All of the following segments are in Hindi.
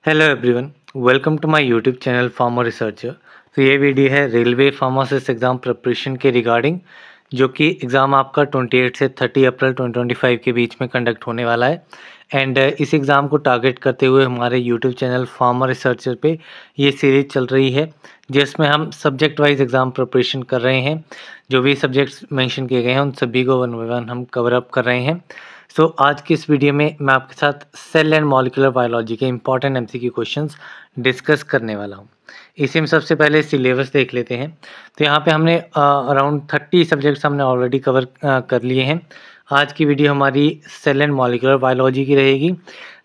Hello everyone, welcome to my YouTube channel farmer researcher. तो ये वीडियो है रेलवे फार्मासिस्ट एग्ज़ाम प्रिपरेशन के रिगार्डिंग, जो कि एग्ज़ाम आपका 28 से 30 अप्रैल 2025 के बीच में कंडक्ट होने वाला है। एंड इस एग्ज़ाम को टारगेट करते हुए हमारे यूट्यूब चैनल फार्मर रिसर्चर पे ये सीरीज़ चल रही है, जिसमें हम सब्जेक्ट वाइज एग्ज़ाम प्रिपरेशन कर रहे हैं। जो भी सब्जेक्ट्स मेंशन किए गए हैं उन सभी को वन बाय वन हम कवर अप कर रहे हैं। सो आज की इस वीडियो में मैं आपके साथ सेल एंड मॉलिक्यूलर बायोलॉजी के इंपॉर्टेंट एमसीक्यू क्वेश्चंस डिस्कस करने वाला हूं। इसी में सबसे पहले सिलेबस देख लेते हैं। तो यहाँ पे हमने अराउंड 30 सब्जेक्ट्स हमने ऑलरेडी कवर कर लिए हैं। आज की वीडियो हमारी सेल एंड मॉलिक्यूलर बायोलॉजी की रहेगी।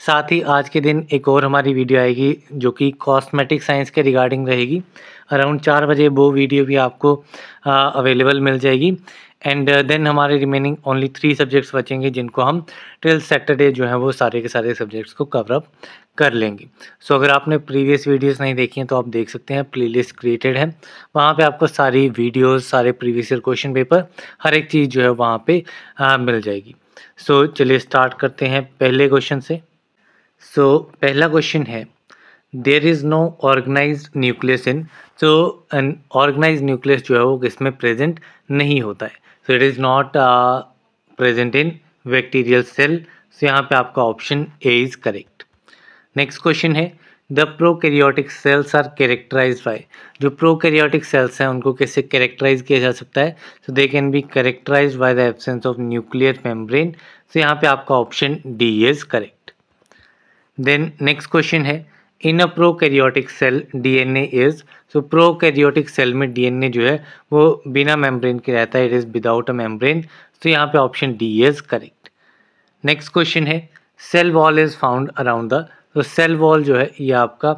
साथ ही आज के दिन एक और हमारी वीडियो आएगी जो कि कॉस्मेटिक साइंस के रिगार्डिंग रहेगी। अराउंड 4 बजे वो वीडियो भी आपको अवेलेबल मिल जाएगी। एंड देन हमारे रिमेनिंग ओनली 3 सब्जेक्ट्स बचेंगे, जिनको हम टिल सैटरडे जो है वो सारे के सारे सब्जेक्ट्स को कवर अप कर लेंगे। सो अगर आपने प्रीवियस वीडियोस नहीं देखी हैं तो आप देख सकते हैं, प्लेलिस्ट क्रिएटेड है, वहाँ पे आपको सारी वीडियोस, सारे प्रीवियस ईयर क्वेश्चन पेपर, हर एक चीज़ जो है वहाँ पे मिल जाएगी। सो चलिए स्टार्ट करते हैं पहले क्वेश्चन से। सो पहला क्वेश्चन है, there is no organised nucleus in. So an organised nucleus जो है वो किसमें प्रेजेंट नहीं होता है। So it is not present in bacterial cell. So यहाँ पे आपका option A is correct. Next question है, the prokaryotic cells are characterised by. जो प्रोकैरियोटिक सेल्स हैं उनको कैसे कैरेक्टराइज किया जा सकता है। So they can be characterised by the absence of nuclear membrane. सो यहाँ पे आपका option D is correct. Then next question है, in a prokaryotic cell DNA is. So prokaryotic cell में डीएनए जो है वो बिना मेम्ब्रेन के रहता है, it is without a membrane. तो यहाँ पे option D is correct. Next question है, cell wall is found around the. तो सेल वॉल जो है ये आपका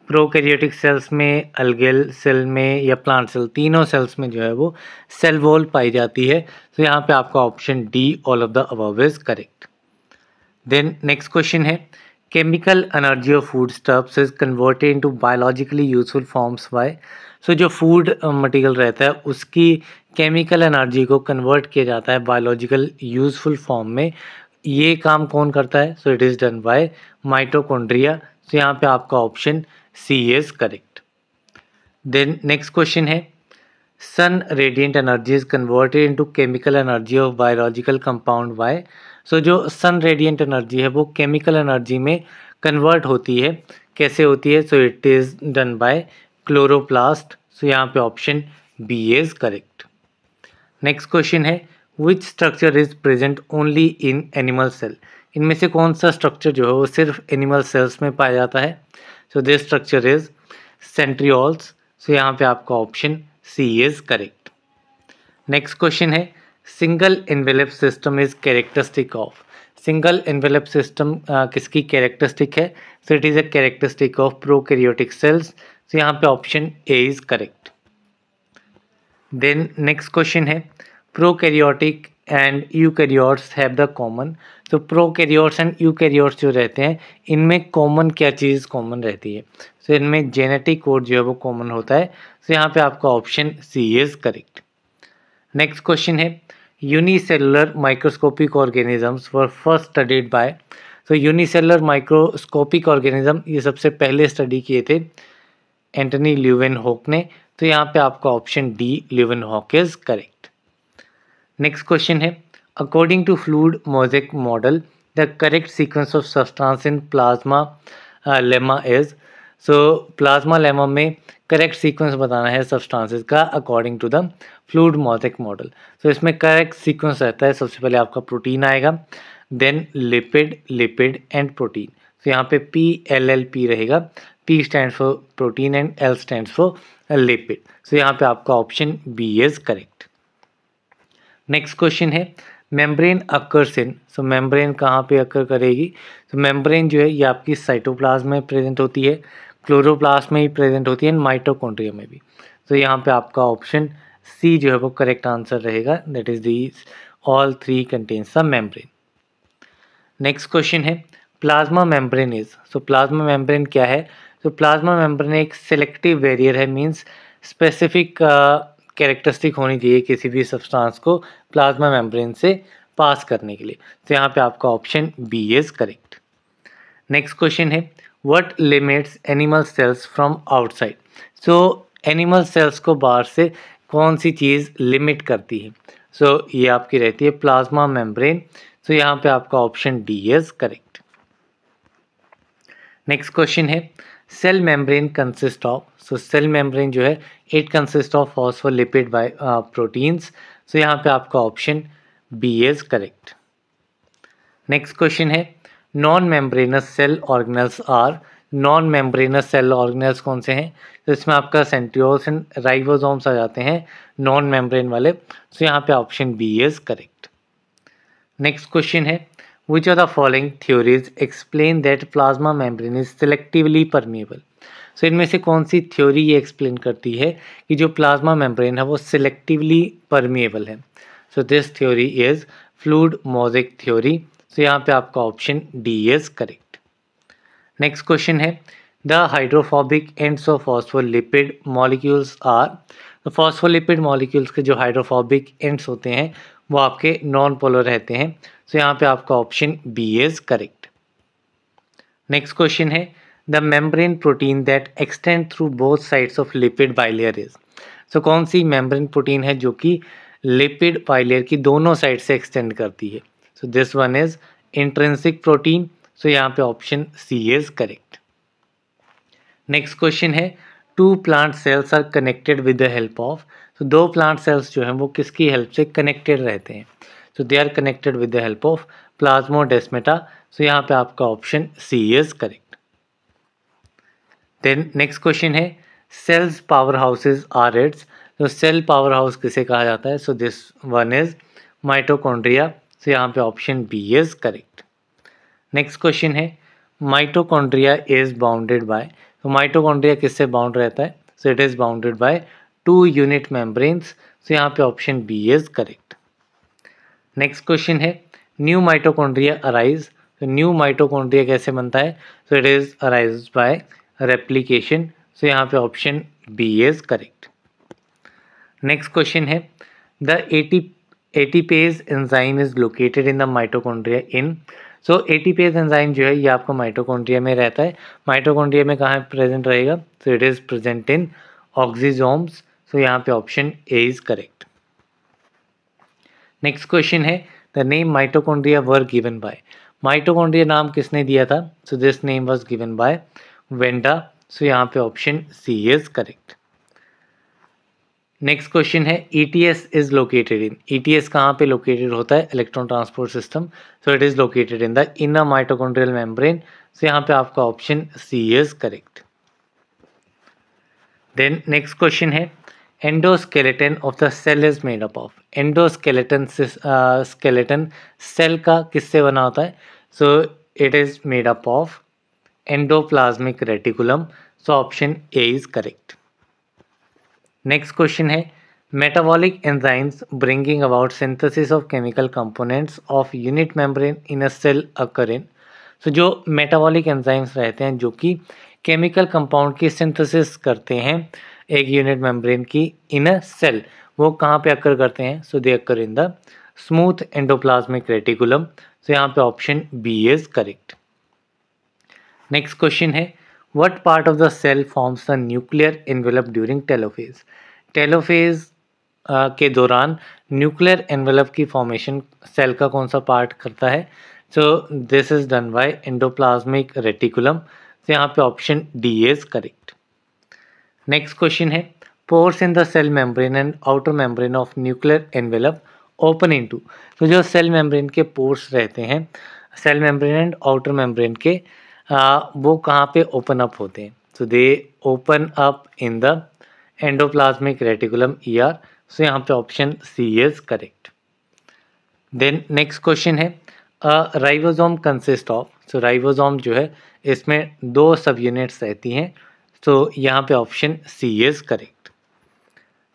प्रोकैरियोटिक सेल्स में, अलगेल सेल में या प्लांट सेल, तीनों सेल्स में जो है वो सेल वॉल पाई जाती है। तो यहाँ पे आपका option D all of the above is correct. Then next question है, chemical energy of foodstuffs is converted into biologically useful forms by. So जो फूड मटेरियल रहता है उसकी केमिकल एनर्जी को कन्वर्ट किया जाता है बायोलॉजिकल यूजफुल फॉर्म में। ये काम कौन करता है। So it is done by mitochondria. तो यहाँ पे आपका option C is correct. Then next question है, sun radiant energy is converted into chemical energy of biological compound by. So जो सन रेडिएंट एनर्जी है वो केमिकल एनर्जी में कन्वर्ट होती है। कैसे होती है। So it is done by chloroplast. So यहाँ पे option B is correct. Next question है, which structure is present only in animal cell. इनमें से कौन सा स्ट्रक्चर जो है वो सिर्फ एनिमल सेल्स में पाया जाता है। So this structure is centrioles. So यहाँ पे आपका option C is correct. Next question है, single envelope system is characteristic of. Single envelope system किसकी कैरेक्टरिस्टिक है। So it is a characteristic of prokaryotic cells. So यहाँ पे option A is correct. Then next question है, prokaryotic and eukaryotes have the common. तो प्रोकैरियोट्स एंड यूकैरियोट्स जो रहते हैं इनमें कॉमन क्या चीज़ कॉमन रहती है। सो इनमें जेनेटिक कोड जो है वो कॉमन होता है। सो यहाँ पे आपका option C is correct. Next question है, unicellular microscopic organisms were first studied by. तो यूनिसेलुलर माइक्रोस्कोपिक ऑर्गेनिज्म ये सबसे पहले स्टडी किए थे एंटनी ल्यूवेनहॉक ने। तो यहाँ पे आपका option D Leeuwenhoek is correct. Next question है, according to fluid mosaic model the correct sequence of substance in plasmalemma is. So plasmalemma में करेक्ट सीक्वेंस बताना है सब्सटेंसेस का according to the fluid mosaic model. So इसमें करेक्ट सीक्वेंस रहता है, सबसे पहले आपका प्रोटीन आएगा, then lipid, lipid and protein. तो यहाँ पे PLLP रहेगा। P stand for protein and L stand for lipid. So यहाँ पे आपका option B is correct. Next question है, membrane occurs in. So membrane कहाँ पे अकर करेगी। तो मेम्ब्रेन जो है ये आपकी साइटोप्लाज्म में प्रेजेंट होती है, क्लोरोप्लास्ट में ही प्रेजेंट होती है, माइटोकॉन्ड्रिया में भी। तो यहाँ पे आपका ऑप्शन सी जो है वो करेक्ट आंसर रहेगा, that is these all three contains the membrane. Next question है, plasma membrane is. So plasma membrane क्या है। तो प्लाज्मा मेम्ब्रेन एक सेलेक्टिव बैरियर है, मींस स्पेसिफिक कैरेक्टरिस्टिक होनी चाहिए किसी भी सब्सटेंस को प्लाज्मा मेम्ब्रेन से पास करने के लिए। तो यहाँ पे आपका option B is correct. Next question है what limits animal cells from outside. So animal cells को बाहर से कौन सी चीज़ लिमिट करती है। सो ये आपकी रहती है प्लाज्मा मेम्ब्रेन। सो यहाँ पे आपका option D is correct. Next question है cell membrane consist of. So cell membrane जो है it consist of phospholipid by proteins. So यहाँ पे आपका option B is correct. Next question है non membranous cell organelles are. Non membranous cell organelles कौन से हैं। तो इसमें आपका सेंट्रियोल्स एंड राइबोसोम्स आ जाते हैं नॉन मेम्ब्रेन वाले। सो यहाँ पे option B is correct. Next question है which are the following theories explain that plasma membrane is selectively permeable. So इनमें से कौन सी थ्योरी ये एक्सप्लेन करती है कि जो प्लाज्मा मेम्ब्रेन है वो सिलेक्टिवली परमिएबल है। So this theory is fluid mosaic theory. So यहाँ पे आपका option D is correct. Next question है the hydrophobic ends of phospholipid molecules are. तो फॉस्फोलिपिड मॉलिक्यूल्स के जो हाइड्रोफोबिक एंड्स होते हैं वो आपके नॉन पोलर रहते हैं। सो यहाँ पे आपका option B is correct. Next question है the membrane protein that extend through both sides of lipid bilayer is. So कौन सी मेम्ब्रेन प्रोटीन है जो कि लिपिड बाइलेयर की दोनों साइड से एक्सटेंड करती है। So this one is intrinsic protein. So यहाँ पे option C is correct. Next question है two plant cells are connected with the help of. तो दो प्लांट सेल्स जो हैं वो किसकी हेल्प से कनेक्टेड रहते हैं। So they are connected with the help of plasmodesmata. So यहाँ पे आपका option C is correct. Then next question है cells power houses are its. तो सेल पावर हाउस किसे कहा जाता है। So this one is mitochondria. So यहाँ पे option B is correct. Next question है माइटोकॉन्ड्रिया इज बाउंडेड बाय। तो माइटोकॉन्ड्रिया किससे बाउंड रहता है। So it is bounded by two unit membranes. So यहाँ पे option B is correct. Next question है न्यू माइटोकॉन्ड्रिया अराइज। तो न्यू माइटोकॉन्ड्रिया कैसे बनता है। So it is arise by replication. So यहाँ पे option B is correct. Next question है the ATPase enzyme is located in the mitochondria in. So ATPase enzyme जो है ये आपका माइटोकॉन्ड्रिया में रहता है। माइटोकॉन्ड्रिया में कहाँ प्रेजेंट रहेगा। So it is present in oxysomes. So यहाँ पे option A is correct. Next question है the name mitochondria were given by. Mitochondria नाम किसने दिया था। So this name was given by Benda. So यहाँ पे option C is correct. Next question है ETS is located in. ETS कहाँ पे लोकेटेड होता है। Electron transport system. So it is located in the inner mitochondrial membrane. सो यहाँ पे आपका option C is correct. Then next question है endoskeleton of the cell is made up of. Endoskeleton skeleton cell का किससे बना होता है। So it is made up of endoplasmic reticulum. So option A is correct. Next question है metabolic enzymes bringing about synthesis of chemical components of unit membrane in a cell occur in. So जो मेटाबॉलिक एंजाइम्स रहते हैं जो कि केमिकल कंपाउंड की सिंथेसिस करते हैं एक यूनिट मेम्ब्रेन की इन अ सेल, वो कहाँ पे अकर करते हैं। So they occur in the smooth endoplasmic reticulum. So यहाँ पे option B is correct. Next question है What part of the cell forms the nuclear envelope during telophase? Telophase के दौरान न्यूक्लियर एनवेलप की फॉर्मेशन सेल का कौन सा पार्ट करता है। So this is done by endoplasmic reticulum. तो यहाँ पे option D is correct. Next question है pores in the cell membrane and outer membrane of nuclear envelope open into. तो जो सेल मेम्ब्रेन के पोर्स रहते हैं cell membrane and outer membrane के वो कहाँ पे ओपन अप होते हैं। So they open up in the endoplasmic reticulum ER। So यहाँ पे option C is correct. Then next question है ribosome consist of. So ribosome जो है इसमें दो सब यूनिट्स रहती हैं। सो यहाँ पे option C is correct.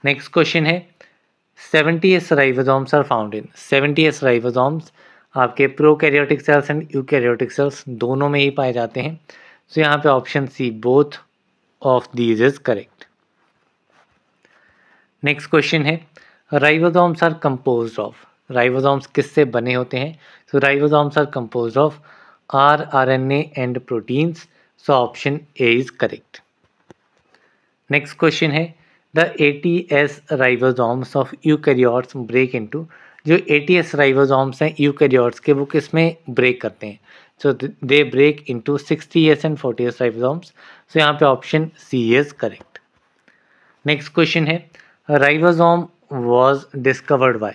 Next question है 70s ribosomes are found in. 70s ribosomes आपके prokaryotic cells and eukaryotic cells दोनों में ही पाए जाते हैं। सो यहाँ पे option C both of these is correct. Next question है ribosomes are composed of. Ribosomes किससे बने होते हैं। So ribosomes are composed of rRNA and proteins. So option A is correct. Next question है the ATS ribosomes of eukaryotes break into. जो ATS ribosomes हैं eukaryotes के वो किस में break करते हैं? So they break into 60S and 40S ribosomes. So यहाँ पे option C is correct. Next question है ribosome was discovered by.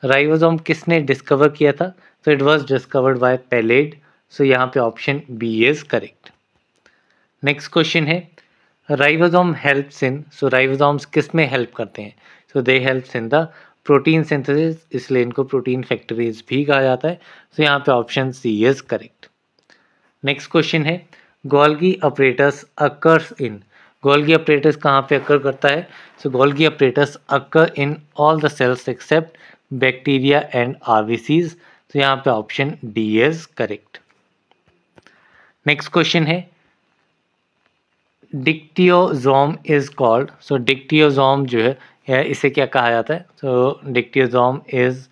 Ribosome किसने discover किया था? So it was discovered by Palade. So यहाँ पे option B is correct. Next question है ribosome helps in. So ribosomes किस में हेल्प करते हैं? So they helps in the protein synthesis, इसलिए इनको प्रोटीन फैक्टरीज भी कहा जाता है. सो यहाँ पे option C is correct. Next question है Golgi apparatus occurs in. Golgi apparatus कहाँ पे अकर करता है? So Golgi apparatus occur in all the cells except bacteria and RBCs. तो यहाँ पे option D is correct. Next question है dictyosome is called. So dictyosome जो है इसे क्या कहा जाता है? So dictyosome is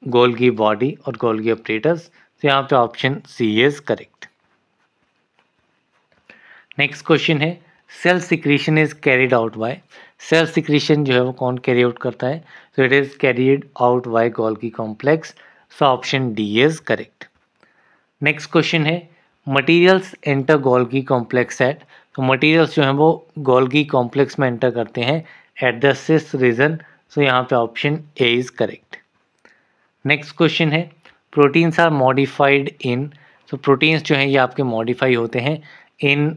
Golgi body और गोल्गी अपरेटस. तो यहाँ पे option C is correct. Next question है cell secretion is carried out by. Cell secretion जो है वो कौन कैरी आउट करता है? So it is carried out by Golgi complex. So option D is correct. Next question है materials enter Golgi complex at. तो मटीरियल्स जो हैं वो गोल्गी कॉम्प्लेक्स में एंटर करते हैं at the cis region. So यहाँ पे option A is correct. Next question है प्रोटीन्स आर मॉडिफाइड इन. तो प्रोटीन्स जो हैं ये आपके मॉडिफाई होते हैं in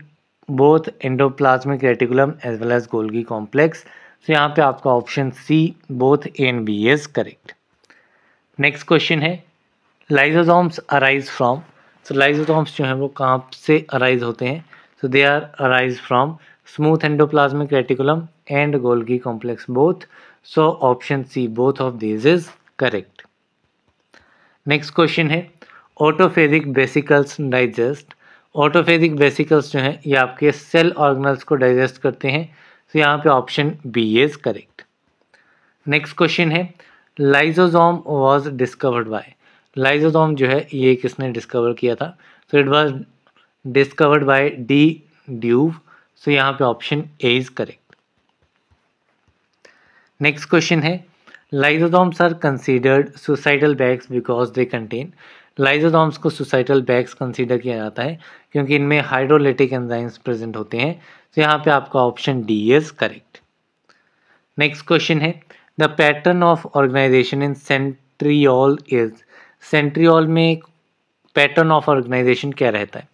both endoplasmic reticulum as well as Golgi complex. तो यहाँ पे आपका option C both A and B is correct. Next question है लाइसोसोम्स अराइज फ्रॉम. तो लाइसोसोम्स जो हैं वो कहाँ से अराइज होते हैं? So they are arise from smooth endoplasmic reticulum and Golgi complex both. So option C both of these is correct. Next question है autophagic vesicles digest. autophagic vesicles जो हैं ये आपके सेल ऑर्गेनल्स को डाइजेस्ट करते हैं. तो यहाँ पे option B is correct. Next question है lysosome was discovered by. Lysosome जो है ये किसने डिस्कवर किया था? तो it was discovered by de Duve. So यहाँ पे option A is correct. Next question है lysosomes are considered suicidal bags because they contain. Lysosomes को सुसाइडल बैग्स कंसीडर किया जाता है क्योंकि इनमें हाइड्रोलाइटिक एंजाइम्स प्रेजेंट होते हैं. तो यहाँ पे आपका option D is correct. Next question है the pattern of organisation in centriole is. Centriole में पैटर्न ऑफ ऑर्गेनाइजेशन क्या रहता है?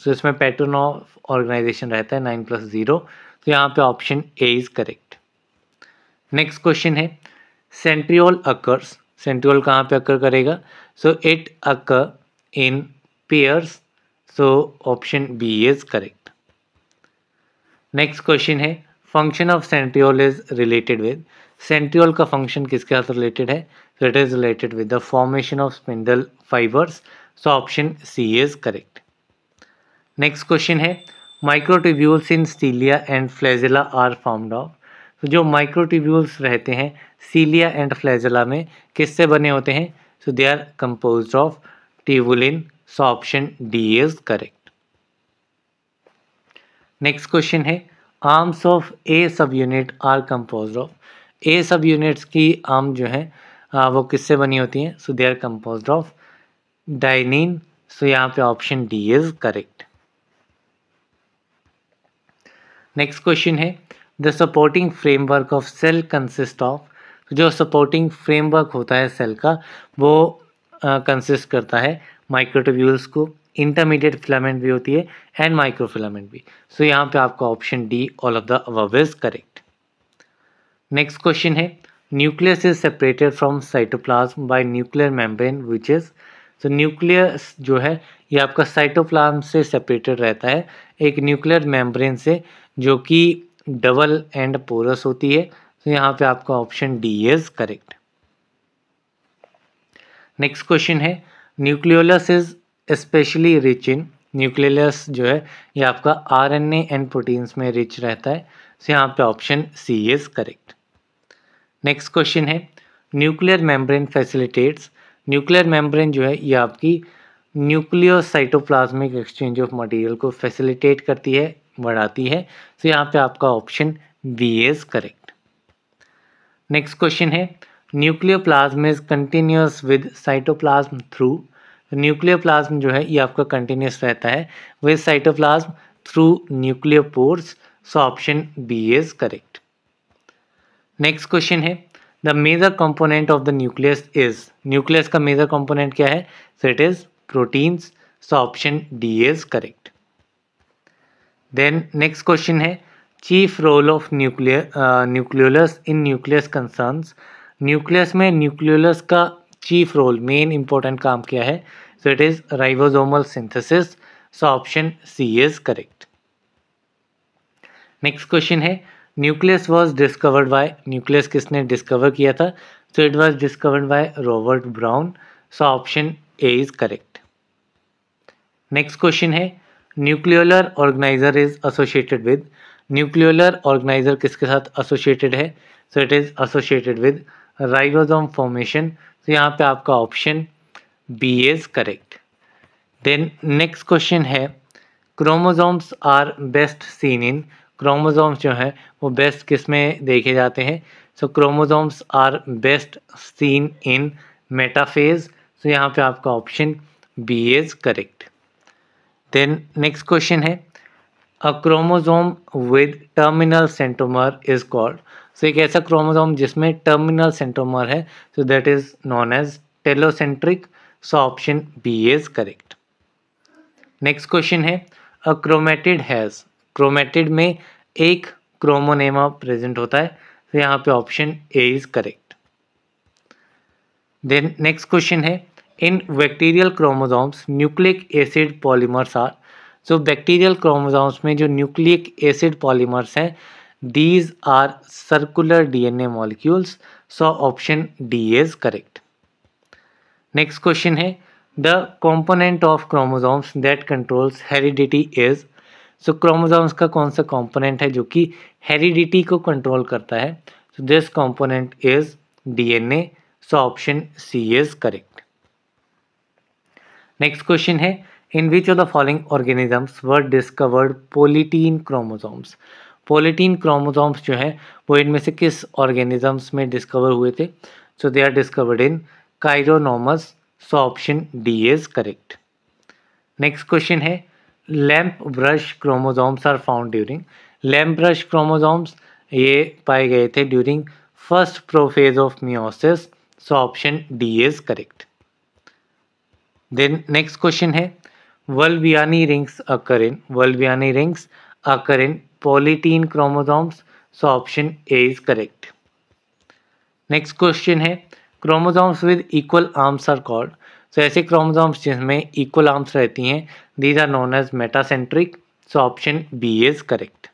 तो इसमें पैटर्न ऑफ ऑर्गेनाइजेशन रहता है 9+0. तो यहाँ पे option A is correct. Next question है सेंट्रियोल अकर्स. सेंट्रियोल कहाँ पे अकर करेगा? So it occur in pairs. So option B is correct. Next question है function of centriole is related with. Centriole का फंक्शन किसके साथ रिलेटेड है? So it is related with the formation of spindle fibres. So option C is correct. Next question है microtubules in cilia and flagella are formed of. तो जो माइक्रोट्यूब्यूल्स रहते हैं सीलिया एंड फ्लैजेला में किससे बने होते हैं? So they are composed of tubulin. So option D is correct. Next question है arms of A subunit are composed of. A subunits की आर्म जो है वो किससे बनी होती हैं? So they are composed of dynein. So यहाँ पे option D is correct. Next question है the supporting framework of cell consist of. जो सपोर्टिंग फ्रेमवर्क होता है सेल का वो कंसिस्ट करता है माइक्रोट्यूब्यूल्स को, इंटरमीडिएट फिलामेंट भी होती है एंड माइक्रोफिलामेंट भी. सो यहाँ पे आपका option D all of the above is correct. Next question है nucleus is separated from cytoplasm by nuclear membrane which is. तो न्यूक्लियस जो है ये आपका साइटोप्लाज्म से सेपरेटेड रहता है एक न्यूक्लियर मेम्ब्रेन से जो कि डबल एंड पोरस होती है. तो यहाँ पे आपका option D is correct. Next question है nucleolus is specially rich in. Nucleolus जो है ये आपका आरएनए एंड प्रोटीन्स में रिच रहता है. तो यहाँ पे option C is correct. Next question है nuclear membrane facilitates. Nuclear membrane जो है ये आपकी न्यूक्लियोसाइटोप्लाज्मिक एक्सचेंज ऑफ मटेरियल को फैसिलिटेट करती है, बढ़ाती है। तो यहाँ पे आपका option B is correct. Next question है nucleoplasm is continuous with cytoplasm through. Nucleoplasm जो है ये आपका कंटिन्यूअस रहता है with cytoplasm through nucleopores. So option B is correct. Next question है the major component of the nucleus is. Nucleus का मेजर कंपोनेंट क्या है? So it is proteins. So option D is correct. Then next question है chief role of nucleolus in nucleus concerns. Nucleus में न्यूक्लियोलस का चीफ रोल, मेन इंपॉर्टेंट काम क्या है? So it is ribosomal synthesis. So option C is correct. Next question है nucleus was discovered by. Nucleus किसने डिस्कवर किया था? So it was discovered by Robert Brown. So option A is correct. Next question है nucleolar organiser is associated with. Nucleolar organiser किसके साथ एसोसिएटेड है? So it is associated with ribosome formation. तो यहाँ पे आपका option B is correct. Then next question है chromosomes are best seen in. Chromosomes जो हैं वो बेस्ट किस में देखे जाते हैं? So chromosomes are best seen in metaphase. तो यहाँ पे आपका option B is correct. Then next question है a chromosome with terminal centromere is called. So एक ऐसा क्रोमोसोम जिसमें टर्मिनल सेंट्रोमर है, so that is known as telocentric. So option B is correct. Next question है अ क्रोमेटिड हैज। क्रोमेटिड में एक क्रोमोनेमा प्रेजेंट होता है। तो यहाँ पे option A is correct. Then next question है in bacterial chromosomes nucleic acid polymers are. So bacterial chromosomes में जो न्यूक्लिक एसिड पॉलीमर्स हैं these are circular DNA molecules. So option D is correct. Next question है the component of chromosomes that controls heredity is. So chromosomes का कौन सा कंपोनेंट है जो कि हेरिडिटी को कंट्रोल करता है? So this component is DNA. So option C is correct. Next question है in which of the following organisms were discovered polytene chromosomes. Polytene chromosomes जो है वो इनमें से किस ऑर्गेनिजम्स में डिस्कवर हुए थे? So they are discovered in Chironomus. So option D is correct. Next question है lamp brush chromosomes are found during. Lamp brush chromosomes ये पाए गए थे during first prophase of meiosis. So option D is correct. Then next question है Balbiani rings occur in. Balbiani rings occur in polytene chromosomes. So option A is correct. Next question है chromosomes with equal arms are called. सो ऐसे क्रोमोसोम्स जिसमें इक्वल आर्म्स रहती हैं these are known as metacentric. So option B is correct.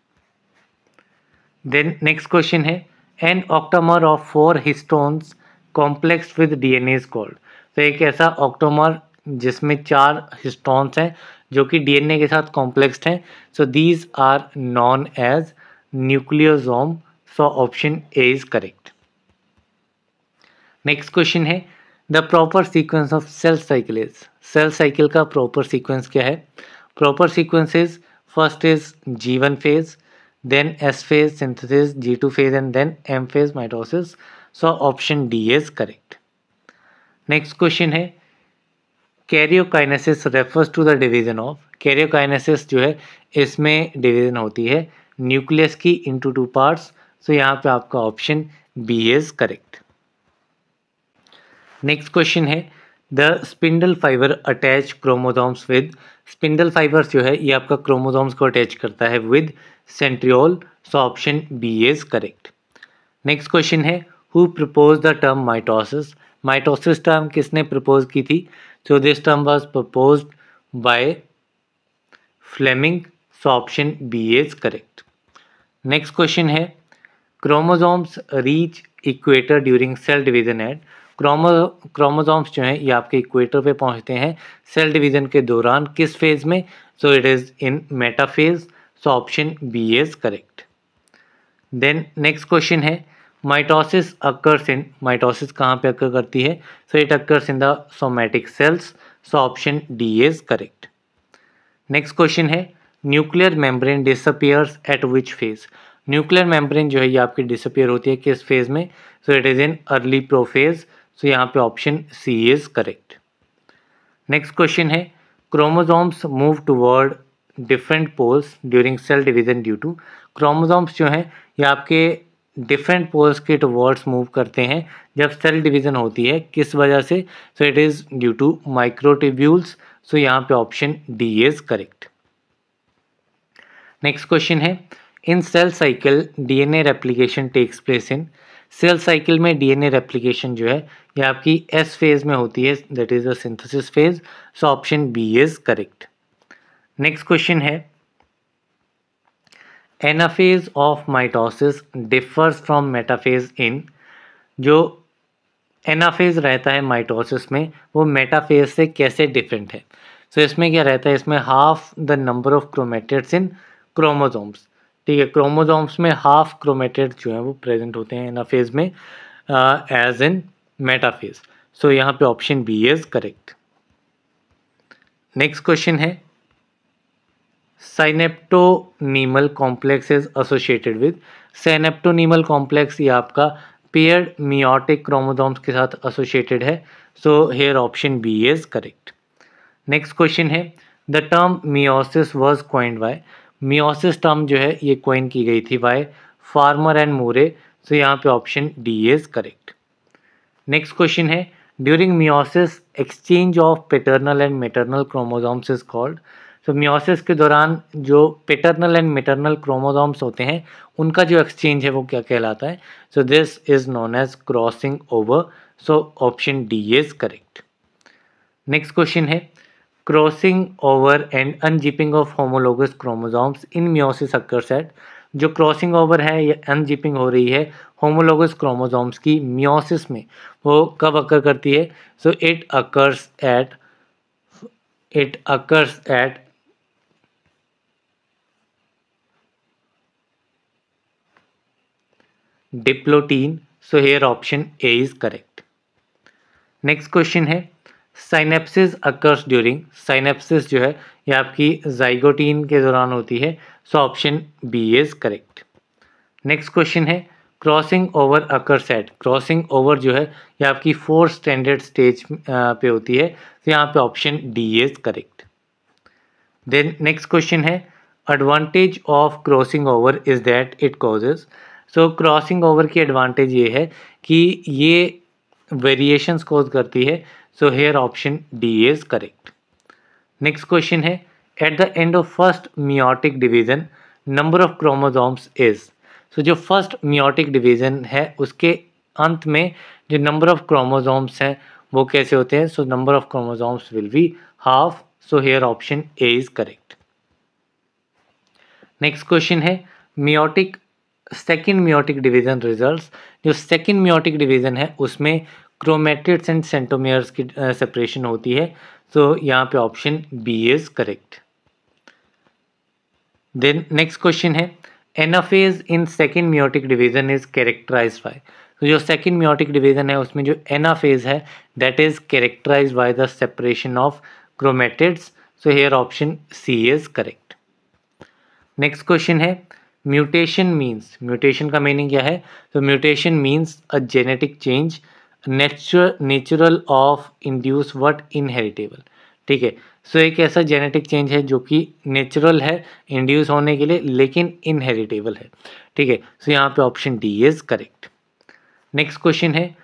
Then next question है an octamer of 4 histones complex with DNA is called. तो एक ऐसा ऑक्टोमर जिसमें 4 हिस्टोन्स हैं जो कि डीएनए के साथ कॉम्प्लेक्स्ड हैं। So these are known as nucleosome. So option A is correct. Next question है the proper sequence of cell cycle is. Cell cycle का प्रॉपर सीक्वेंस क्या है? Proper sequence is first is G1 phase, then S phase synthesis, G2 phase and then M phase mitosis. So option D is correct. Next question है karyokinesis refers to the division of. Karyokinesis जो है इसमें डिवीजन होती है न्यूक्लियस की इनटू 2 पार्ट्स। सो यहाँ पे आपका option B is correct. Next question है the spindle fibre attach chromosomes with. Spindle fibres जो है ये आपका क्रोमोसोम्स को अटैच करता है with centriole. So option B is correct. Next question है who propose the term mitosis. Mitosis term किसने प्रपोज की थी? So this term was proposed by Fleming. So option B is correct. Next question है chromosomes reach equator during cell division eight. Chromosomes जो हैं ये आपके इक्वेटर पे पहुंचते हैं सेल डिवीजन के दौरान किस फेज में? So it is in metaphase. So option B is correct. Then next question है माइटोसिस अकर्स इन। माइटोसिस कहाँ पे अकर करती है? So it occurs in the somatic cells. So option D is correct. Next question है nuclear membrane disappears at which phase. Nuclear membrane जो है ये आपकी डिसअपियर होती है किस फेज में? So it is in early prophase. So यहाँ पे option C is correct. Next question है chromosomes move toward different poles during cell division due to. Chromosomes जो हैं ये आपके डिफरेंट पोल्स के टुवर्ड्स मूव करते हैं जब सेल डिवीजन होती है, किस वजह से? So it is due to microtubules. So यहाँ पे option D is correct. Next question है in cell cycle DNA replication takes place in. Cell cycle में डीएनए रेप्लिकेशन जो है ये आपकी एस फेज में होती है, that is the synthesis phase. So option B is correct. Next question है anaphase of mitosis differs from metaphase in. जो एनाफेज रहता है माइटोसिस में वो मेटाफेज से कैसे डिफरेंट है? सो इसमें क्या रहता है, इसमें half the number of chromatids in chromosomes. ठीक है, क्रोमोसोम्स में हाफ क्रोमेटिड्स जो है वो प्रेजेंट होते हैं एनाफेज में एज इन मेटाफेज। सो यहाँ पे option B is correct. Next question है synaptonemal complex is associated with. Synaptonemal complex ये आपका पेयर्ड मियोटिक क्रोमोसोम्स के साथ एसोसिएटेड है। So here option B is correct. Next question है the term meiosis was coined by. Meiosis term जो है ये कॉइन की गई थी by Farmer and Moore. So यहाँ पे option D is correct. Next question है during meiosis exchange of paternal and maternal chromosomes is called. तो मियोसिस के दौरान जो पैटर्नल एंड मैटरनल क्रोमोसोम्स होते हैं उनका जो एक्सचेंज है वो क्या कहलाता है? So this is known as crossing over. So option D is correct. Next question है crossing over and unzipping of homologous chromosomes in meiosis occurs at. जो क्रॉसिंग ओवर है या अनजिपिंग हो रही है होमोलोगस क्रोमोसोम्स की मियोसिस में, वो कब अकर करती है? So it occurs at diplotene. So here option A is correct. Next question है साइनेप्सिस अकर्स ड्यूरिंग। साइनेप्सिस जो है ये आपकी जाइगोटीन के दौरान होती है। So option B is correct. Next question है crossing over occurs at. Crossing over जो है ये आपकी फोर्थ स्टैंडर्ड स्टेज पे होती है। तो यहाँ पे option D is correct. Then next question है advantage of crossing over is that it causes. So crossing over की एडवांटेज ये है कि ये वेरिएशंस कॉज करती है। So here option D is correct. Next question है at the end of first meiotic division number of chromosomes is. So जो फर्स्ट मियोटिक डिवीजन है उसके अंत में जो नंबर ऑफ क्रोमोसोम्स हैं वो कैसे होते हैं? So number of chromosomes will be half. So here option A is correct. Next question है meiotic second meiotic division results. जो सेकेंड मियोटिक डिवीजन है उसमें क्रोमेटिड्स एंड सेंट्रोमियर्स की सेपरेशन होती है। सो यहाँ पे option B is correct. Then next question है anaphase in second meiotic division is characterised by. तो जो सेकेंड मियोटिक डिवीजन है उसमें जो एनाफेज है that is characterised by the separation of chromatids. So here option C is correct. Next question है म्यूटेशन मीन्स। म्यूटेशन का मीनिंग क्या है? तो mutation means a genetic change natural of induce what inheritable. ठीक है, सो एक ऐसा जेनेटिक चेंज है जो कि नेचुरल है इंड्यूस होने के लिए लेकिन इनहेरिटेबल है। ठीक है, सो यहाँ पे option D is correct. Next question है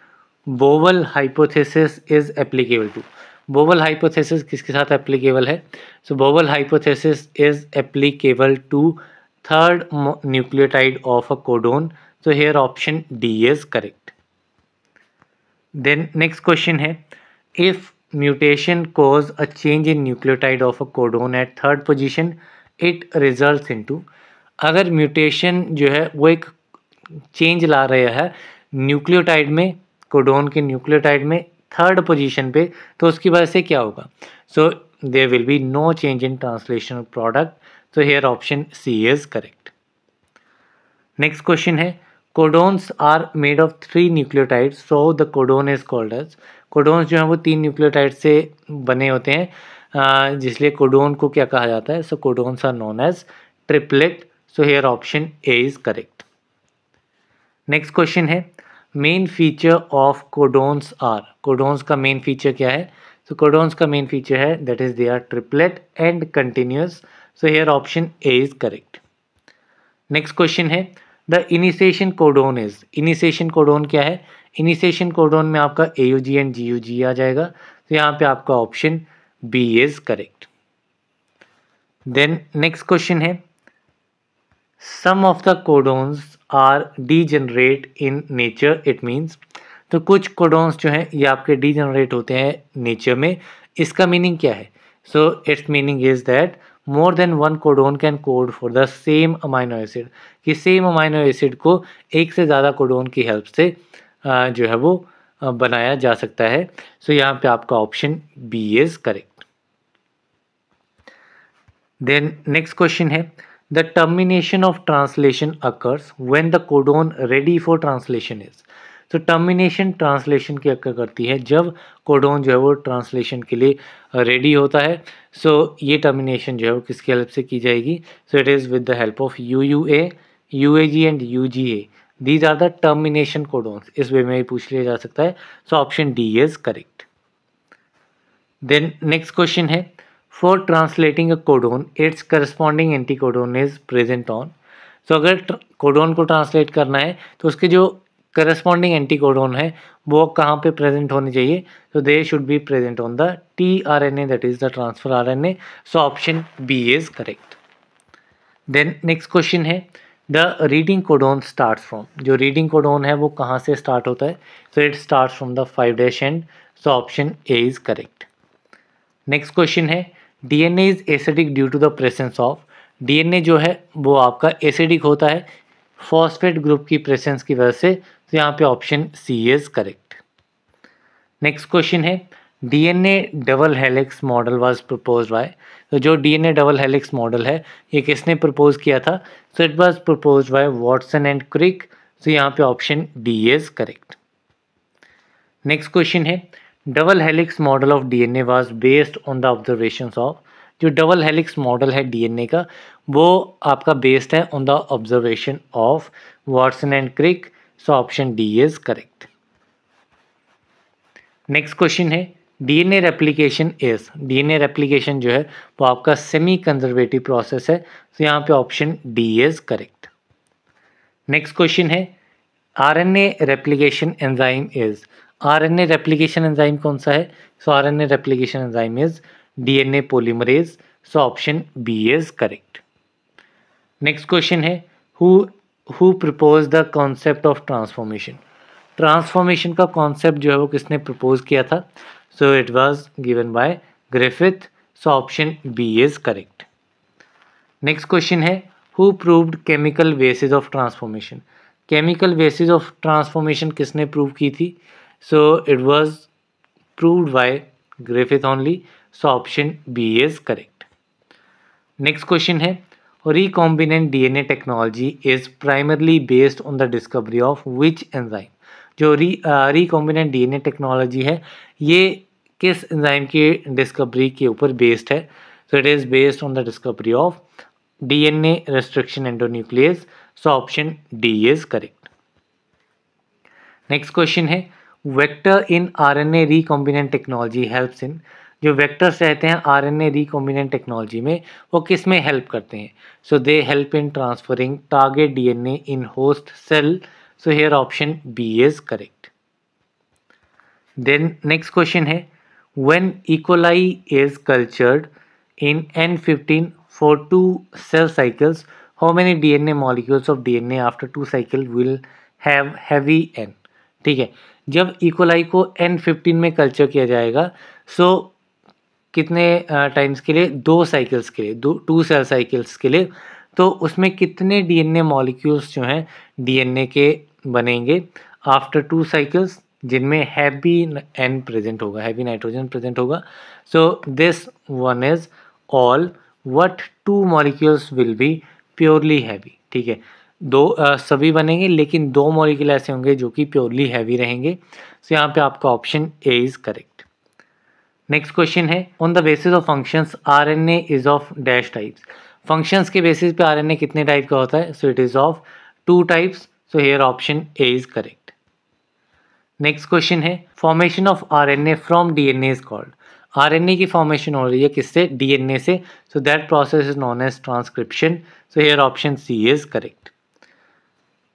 wobble hypothesis is applicable to. Wobble hypothesis किसके साथ एप्लीकेबल है? So wobble hypothesis is applicable to third nucleotide of a codon. So here option D is correct. Then next question है if mutation cause a change in nucleotide of a codon at third position it results into. अगर म्यूटेशन जो है वो एक चेंज ला रहा है न्यूक्लियोटाइड में, कोडोन के न्यूक्लियोटाइड में थर्ड पोजीशन पे, तो उसकी वजह से क्या होगा? So there will be no change in translational product. So here option C is correct. Next question है codons are made of 3 nucleotides, so the codon is called as, codons जो हैं वो 3 न्यूक्लियोटाइड से बने होते हैं, जिसलिए कोडोन को क्या कहा जाता है, so codons are known as triplet, so here option A is correct. Next question है main feature of codons are, codons का मेन फीचर क्या है, सो कोडोन्स का मेन फीचर है that is they are triplet and continuous, so here option A is correct. Next question है the initiation codon is, initiation codon क्या है, इनिशिएशन कोडोन में आपका AUG एंड GUG आ जाएगा, तो यहाँ पे आपका option B is correct. Then next question है some of the codons are degenerate in nature, it means, तो कुछ कोडोन्स जो हैं ये आपके डीजेनरेट होते हैं नेचर में, इसका मीनिंग क्या है, so it's meaning is that more than one codon can code for the same amino acid, कि सेम अमाइनो एसिड को एक से ज़्यादा कोडोन की हेल्प से जो है वो बनाया जा सकता है, सो यहाँ पे आपका option B is correct. Then next question है the termination of translation occurs when the codon ready for translation is, तो टर्मिनेशन ट्रांसलेशन की अक्कर करती है जब कोडोन जो है वो ट्रांसलेशन के लिए रेडी होता है, सो ये टर्मिनेशन जो है वो किसकी हेल्प से की जाएगी, so it is with the help of UUA, UAG and UGA, these are the termination codons, इस वे में ही पूछ लिया जा सकता है, so option D is correct. Then next question है for translating a codon its corresponding anticodon is present on, तो अगर कोडोन को ट्रांसलेट करना है तो उसके जो करस्पॉन्डिंग एंटीकोडोन है वो कहाँ पे प्रेजेंट होनी चाहिए, तो they should be present on the tRNA, that is the transfer RNA, so option B is correct. Then next question है the reading codon starts from, जो रीडिंग कोडोन है वो कहाँ से स्टार्ट होता है, so it starts from the 5' end, so option A is correct. Next question है DNA is acidic due to the presence of, DNA जो है वो आपका एसिडिक होता है फॉस्फेट ग्रुप की प्रेजेंस की वजह से, तो यहाँ पे option C is correct. Next question है DNA double helix model was proposed by, तो जो DNA डबल हेलिक्स मॉडल है ये किसने प्रपोज किया था, so it was proposed by Watson and Crick, तो यहाँ पे option D is correct. Next question है double helix model of DNA was based on the observations of, जो डबल हेलिक्स मॉडल है DNA का वो आपका बेस्ड है on the observation of Watson and Crick, so option D is correct. Next question है DNA रेप्लिकेशन इज, DNA रेप्लिकेशन जो है वो आपका सेमी कंजर्वेटिव प्रोसेस है, तो यहाँ पे option D is correct. Next question है RNA replication enzyme is, RNA replication enzyme कौन सा है, so RNA replication enzyme is DNA polymerase, so option B is correct. Next question है who propose the concept of transformation, transformation का कॉन्सेप्ट जो है वो किसने प्रपोज किया था, so it was given by Griffith, so option B is correct. Next question है who proved chemical basis of transformation, chemical basis of transformation किसने प्रूव की थी, so it was proved by Griffith only, so option B is correct. Next question है recombinant DNA technology is primarily based on the discovery of which enzyme, जो recombinant DNA टेक्नोलॉजी है ये किस एंजाइम की डिस्कवरी के ऊपर बेस्ड है, so it is based on the discovery of DNA restriction endonuclease, so option D is correct. Next question है vector in RNA recombinant technology helps in, जो वेक्टर्स रहते हैं RNA recombinant टेक्नोलॉजी में वो किस में हेल्प करते हैं, so they help in transferring target DNA in host cell, so here option B is correct. Then next question है when E coli is cultured in N15 for 2 cell cycles how many DNA molecules of DNA after 2 cycle will have heavy N, ठीक है, जब इकोलाई को N15 में कल्चर किया जाएगा, सो कितने टाइम्स के लिए, 2 साइकिल्स के लिए, 2 सेल साइकिल्स के लिए, तो उसमें कितने DNA मॉलिक्यूल्स जो हैं DNA के बनेंगे आफ्टर 2 साइकिल्स, जिनमें हैवी N प्रेजेंट होगा, हैवी नाइट्रोजन प्रेजेंट होगा, सो this one is all what 2 molecules will be purely heavy, ठीक है, सभी बनेंगे, लेकिन 2 मॉलिक्यूल ऐसे होंगे जो कि प्योरली हैवी रहेंगे। सो यहाँ पे आपका option A is correct. Next question है, on the basis of functions RNA is of dash types. Functions के बेसिस पे आरएनए कितने टाइप का होता है? So it is of 2 types. So here option A is correct. Next question है, formation of RNA from DNA is called. RNA की फॉर्मेशन हो रही है किससे? डीएनए से। So that process is known as transcription. So here option C is correct.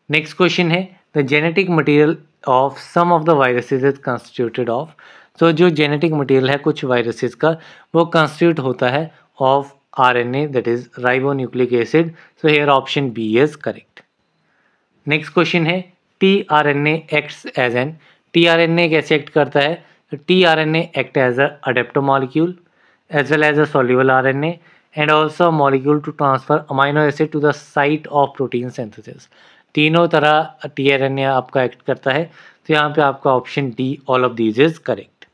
Next question है, the genetic material of some of the viruses is constituted of. तो जो जेनेटिक मटेरियल है कुछ वायरसेस का, वो कंस्टिट्यूट होता है of RNA, that is ribonucleic acid. So here option B is correct. Next question है, tRNA acts as an. TRNA कैसे एक्ट करता है? तो tRNA act as a adapter molecule as well as a soluble RNA and also a molecule to transfer amino acid to the site of protein synthesis। तीनों तरह टीआरएनए आपका एक्ट करता है। तो यहाँ पे आपका option D all of these is correct.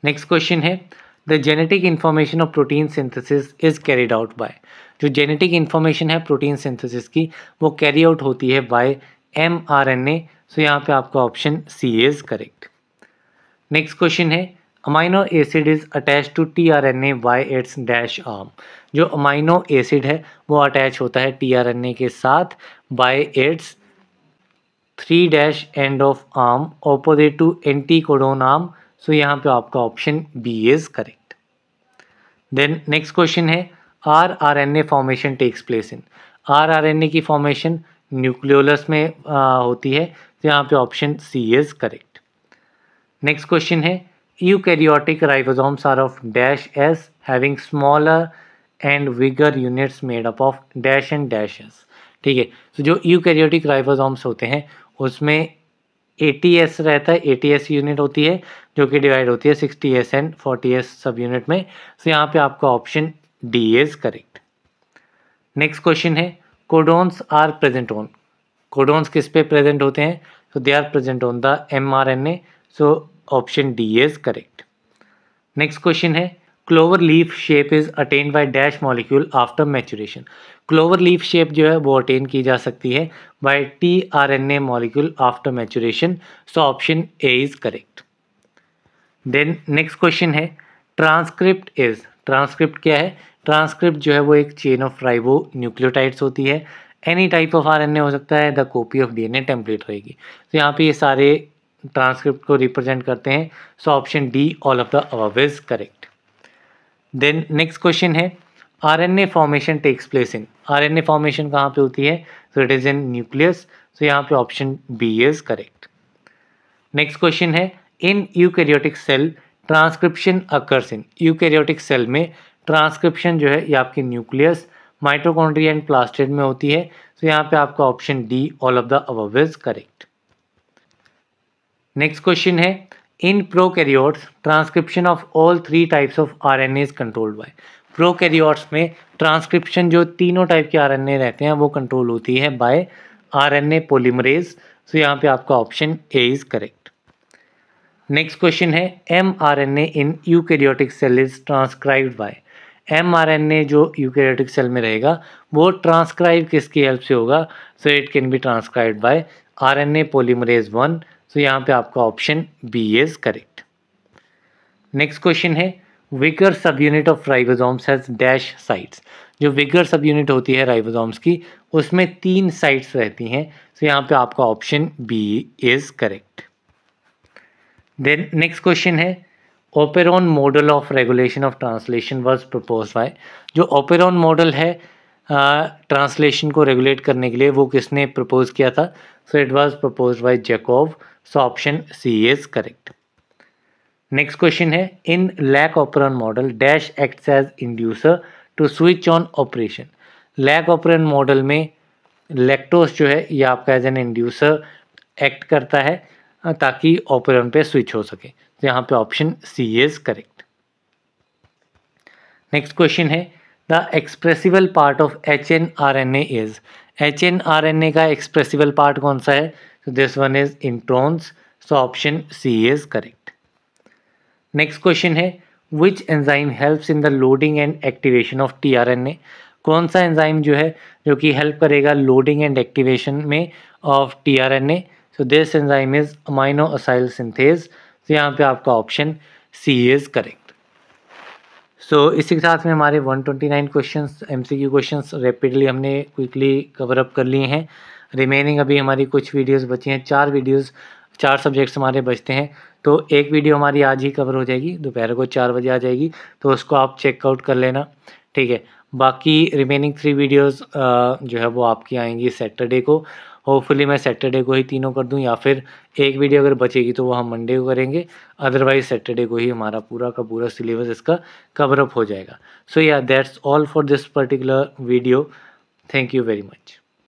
Next question है, the genetic information of protein synthesis is carried out by. जो जेनेटिक इंफॉर्मेशन है प्रोटीन सिंथेसिस की, वो कैरी आउट होती है बाय mRNA। सो यहाँ पे आपका option C is correct. Next question है, amino acid is attach to tRNA by its dash arm. जो अमाइनो एसिड है वो अटैच होता है टीआरएनए के साथ by its 3 dash end of arm opposite to anti codon arm. So यहाँ पे आपका option B is correct. Then next question है, rRNA formation takes place in. RRNA की फॉर्मेशन न्यूक्लियोलस में होती है। तो यहाँ पे option C is correct. Next question है, eukaryotic ribosomes are of dash S having smaller and bigger units made up of dash and dash S. ठीक है, तो जो यूकैरियोटिक राइबोसोम्स होते हैं उसमें ATS रहता है, ATS यूनिट होती है जो कि डिवाइड होती है 60S एंड 40S सब यूनिट में। तो यहाँ पे आपका option D is correct. Next question है, codons are present on. Codons किस पे प्रेजेंट होते हैं? तो they are present on the mRNA। So option D is correct. Next question है, clover leaf shape is attain by dash molecule after maturation. Clover leaf shape जो है वो अटेन की जा सकती है by tRNA molecule after maturation. So option A is correct. Then next question है, ट्रांसक्रिप्ट इज। ट्रांसक्रिप्ट क्या है? ट्रांसक्रिप्ट जो है वो एक चेन ऑफ राइबो न्यूक्लियोटाइड्स होती है। एनी टाइप ऑफ आरएनए हो सकता है, the copy of DNA template रहेगी। तो यहाँ पे ये सारे ट्रांसक्रिप्ट को रिप्रेजेंट करते हैं। So option D all of the above is correct. Then next question है, RNA formation takes place in. RNA formation कहाँ पे होती है? So it is in nucleus. So यहाँ पे option B is correct. Next question है, in eukaryotic cell transcription occurs in. Eukaryotic cell में ट्रांसक्रिप्शन जो है ये आपके न्यूक्लियस, माइटोकॉन्ड्रिया एंड प्लास्टिड में होती है। तो यहाँ पे आपका option D all of the above is correct. Next question है, in prokaryotes transcription of all 3 types of RNA is controlled by. Prokaryotes में ट्रांसक्रिप्शन जो तीनों टाइप के आरएनए रहते हैं वो कंट्रोल होती है बाय आरएनए पॉलीमरेज। सो यहाँ पे आपका option A is correct. Next question है, mRNA in eukaryotic cell is transcribed by. mRNA जो यूकैरियोटिक सेल में रहेगा वो ट्रांसक्राइब किसकी हेल्प से होगा? So it can be transcribed by RNA polymerase 1। So यहाँ पे आपका option B is correct. Next question है, bigger subunit of ribosomes has dash sites. जो विगर सब यूनिट होती है राइबोसोम्स की उसमें 3 साइट्स रहती हैं। सो यहाँ पे आपका option B is correct. Then next question है, operon model of regulation of translation was proposed by. जो ओपेरॉन मॉडल है ट्रांसलेशन को रेगुलेट करने के लिए वो किसने प्रपोज किया था? So it was proposed by Jacob. So option C is correct. Next question है, in lac operon model dash acts as inducer to switch on operation. Lac operon model में लैक्टोज जो है ये आपका एज एन इंड्यूसर एक्ट करता है ताकि ऑपेरॉन पे स्विच हो सके। तो यहाँ पे option C is correct. Next question है, the expressible part of HNRNA is. HNRNA का एक्सप्रेसिबल पार्ट कौन सा है? तो this one is introns. So option C is correct. Next question है, which enzyme helps in the loading and activation of tRNA. कौन सा एंजाइम जो है जो कि हेल्प करेगा लोडिंग एंड एक्टिवेशन में of tRNA. So this enzyme is aminoacyl synthase. तो यहाँ पे आपका ऑप्शन सी इज करेक्ट। सो इसी के साथ में हमारे 129 क्वेश्चंस एमसीक्यू क्वेश्चंस रैपिडली हमने क्विकली कवर अप कर लिए हैं। रिमेनिंग अभी हमारी कुछ वीडियोस बची हैं, 4 सब्जेक्ट्स हमारे बचते हैं। तो एक वीडियो हमारी आज ही कवर हो जाएगी, दोपहर को 4 बजे आ जाएगी, तो उसको आप चेकआउट कर लेना, ठीक है। बाकी रिमेनिंग 3 वीडियोस जो है वो आपकी आएंगी सैटरडे को। होपफुली मैं सैटरडे को ही तीनों कर दूं, या फिर एक वीडियो अगर बचेगी तो वो हम मंडे को करेंगे, अदरवाइज सैटरडे को ही हमारा पूरा का पूरा सिलेबस इसका कवर अप हो जाएगा। सो या that's all for this particular video. Thank you very much.